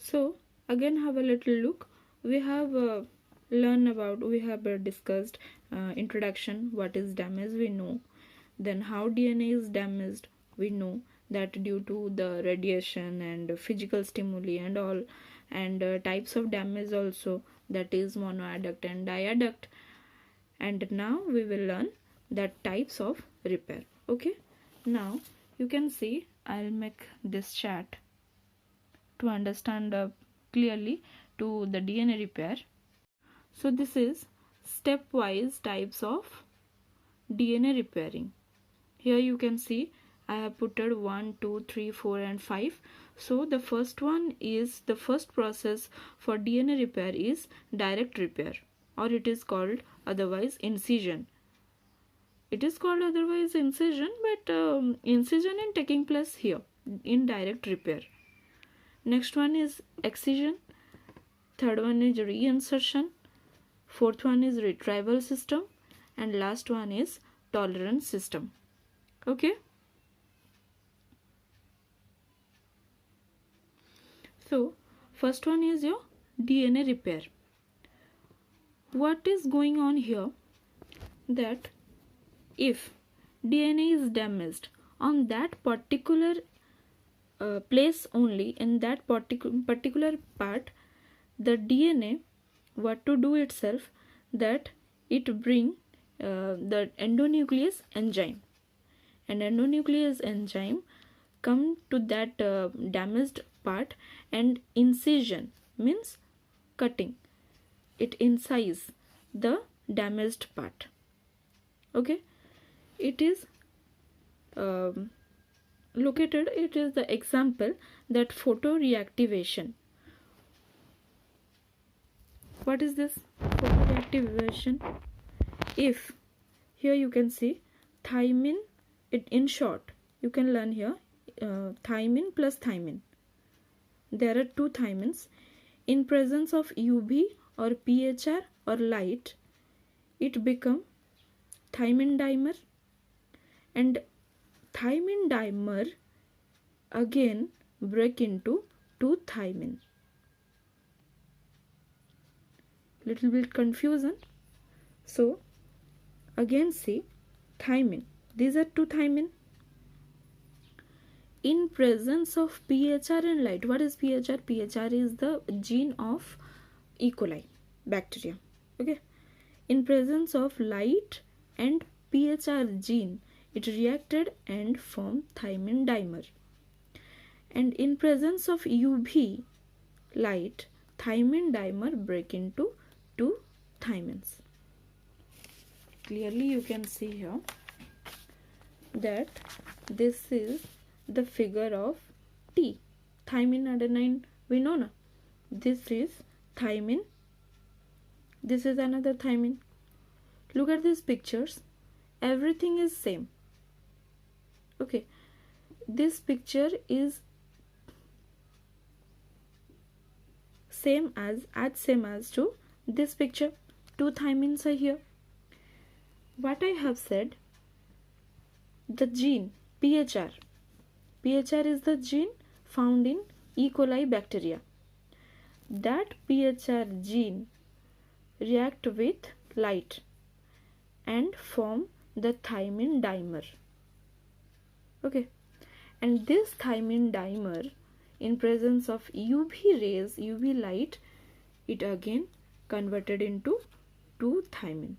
So again have a little look. We have discussed introduction, what is damage, we know. Then how DNA is damaged, we know that due to the radiation and physical stimuli and all, and types of damage also, that is monoadduct and diadduct. And now we will learn the types of repair. Okay, now you can see I'll make this chart to understand clearly to the DNA repair. So this is stepwise types of DNA repairing. Here you can see I have put 1, 2, 3, 4 and 5. So the first one is, the first process for DNA repair is direct repair, or it is called otherwise incision. It is called otherwise incision, but incision is taking place here in direct repair. Next one is excision. Third one is reinsertion. Fourth one is retrieval system. And last one is tolerance system. Okay. So first one is your DNA repair. What is going on here? That if DNA is damaged on that particular place only, in that particular part, the DNA what to do itself, that it bring the endonuclease enzyme, and endonuclease enzyme come to that damaged part, and incision means cutting, it incise the damaged part. Okay, it is located, it is the example that photoreactivation. What is this photoreactivation? If here you can see thymine, it in short you can learn here thymine plus thymine. There are two thymines. In presence of UV or PHR or light, it become thymine dimer, and thymine dimer again break into two thymine. Little bit confusion. So again see thymine, these are two thymine. In presence of PHR and light, what is PHR? PHR is the gene of E. coli bacteria. Okay, in presence of light and PHR gene, it reacted and formed thymine dimer. And in presence of UV light, thymine dimer break into two thymines. Clearly you can see here that this is the figure of T, thymine adenine, we know na. This is thymine, this is another thymine. Look at these pictures, everything is same. Okay, this picture is same as to this picture. Two thymines are here. What I have said, the gene PHR is the gene found in E. coli bacteria. That PHR gene react with light and form the thymine dimer. Okay, and this thymine dimer, in presence of UV rays, UV light, it again converted into two thymine.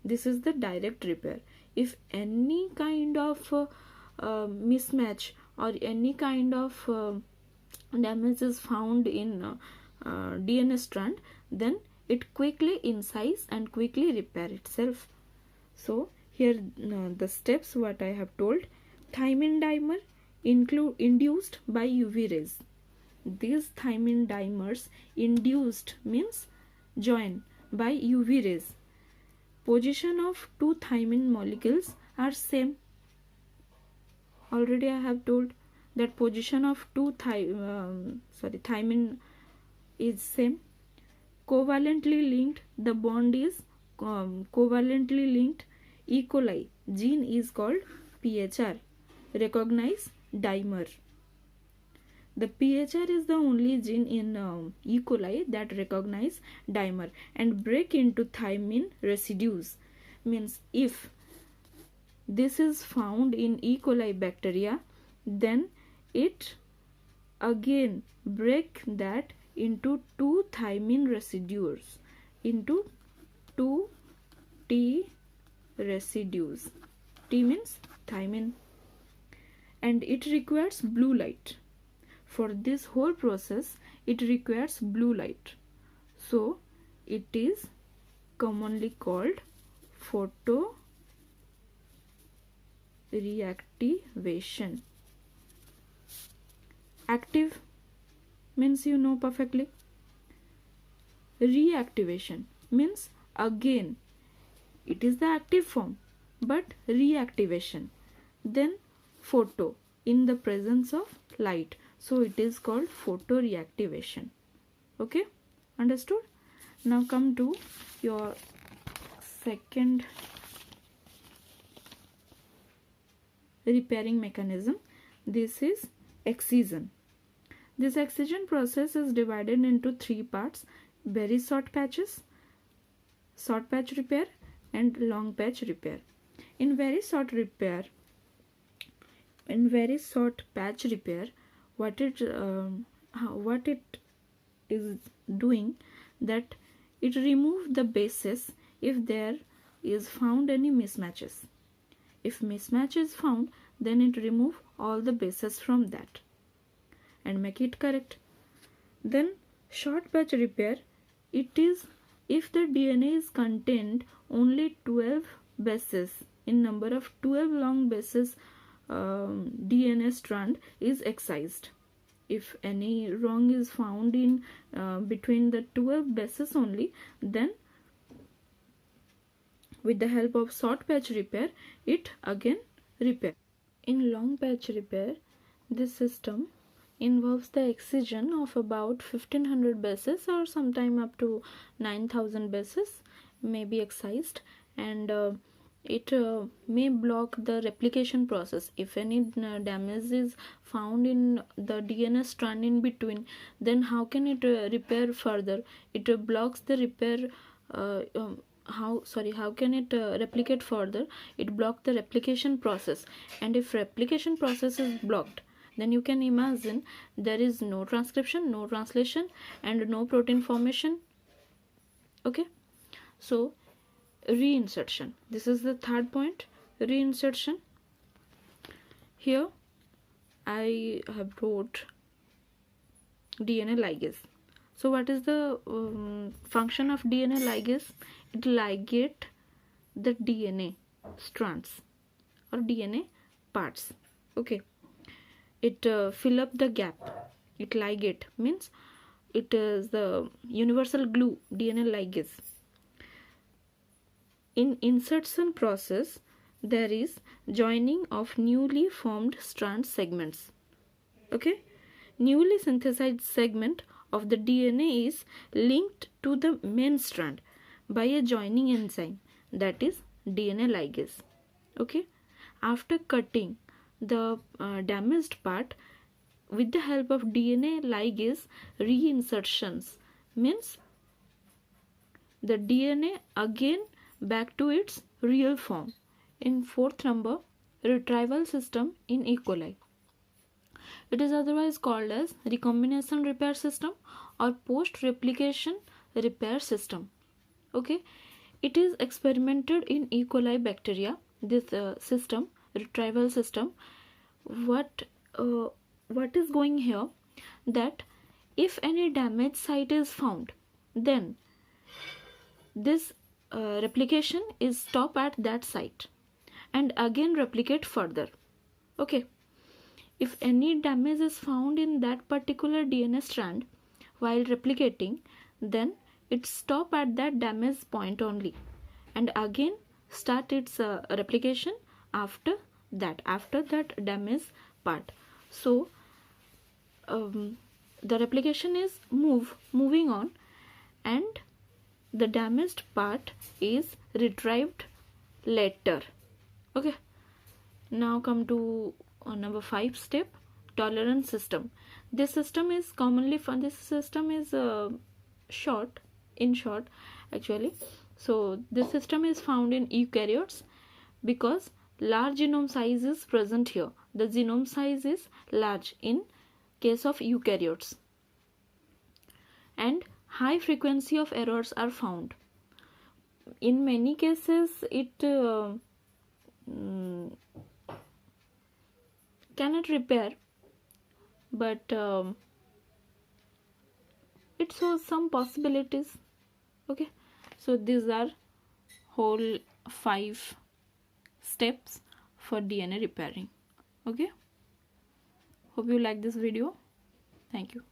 This is the direct repair. If any kind of mismatch or any kind of damage is found in DNA strand, then it quickly incise and quickly repair itself. So here the steps what I have told. Thymine dimer induced by UV rays. These thymine dimers induced means joined by UV rays. Position of two thymine molecules are same. Already I have told that position of two thymine is same. Covalently linked, the bond is covalently linked. E. coli gene is called PHR, recognize dimer. The PHR is the only gene in E. coli that recognize dimer and break into thymine residues. Means if this is found in E. coli bacteria, then it again break that into two thymine residues, into two T residues. T means thymine, and it requires blue light. For this whole process, it requires blue light. So it is commonly called photoreactivation. Active means you know perfectly. Reactivation means again it is the active form, but reactivation. Then photo, in the presence of light, so it is called photoreactivation. Okay, understood? Now come to your second repairing mechanism. This is excision. This excision process is divided into three parts: very short patches, short patch repair, and long patch repair. In very short patch repair, what it is doing, that it remove the bases if there is found any mismatches. If mismatch is found, then it remove all the bases from that and make it correct. Then short patch repair, it is if the DNA is contained only 12 bases, in number of 12 long bases, DNA strand is excised. If any wrong is found in between the 12 bases only, then with the help of short patch repair, it again repair. In long patch repair, this system involves the excision of about 1500 bases, or sometime up to 9000 bases may be excised, and it may block the replication process. If any damage is found in the DNA strand in between, then how can it repair further? It blocks the repair. How can it replicate further? It blocks the replication process, and if replication process is blocked, then you can imagine there is no transcription, no translation, and no protein formation. Okay, so reinsertion, this is the third point. Reinsertion, here I have wrote DNA ligase. So what is the function of DNA ligase? It ligate the DNA strands or DNA parts. Okay, it fill up the gap. It ligate means it is the universal glue, DNA ligase. In insertion process, there is joining of newly formed strand segments. Okay, newly synthesized segment of the DNA is linked to the main strand by a joining enzyme, that is DNA ligase. Okay, after cutting the damaged part with the help of DNA ligase reinsertions, means the DNA again back to its real form. In fourth number, retrieval system in E. coli. It is otherwise called as recombination repair system or post replication repair system. Okay, it is experimented in E. coli bacteria. This system, retrieval system, what is going here, that if any damaged site is found, then this replication is stopped at that site and again replicate further. Okay, if any damage is found in that particular DNA strand while replicating, then it stop at that damaged point only and again start its replication after that damaged part. So the replication is moving on, and the damaged part is retrieved later. Okay, now come to number 5 step, tolerance system. This system is commonly found. This system is short, in short, actually. So this system is found in eukaryotes because large genome size is present here. The genome size is large in case of eukaryotes, and high frequency of errors are found. In many cases, it cannot repair, but it shows some possibilities. Okay, so these are whole 5 steps for DNA repairing. Okay, hope you like this video. Thank you.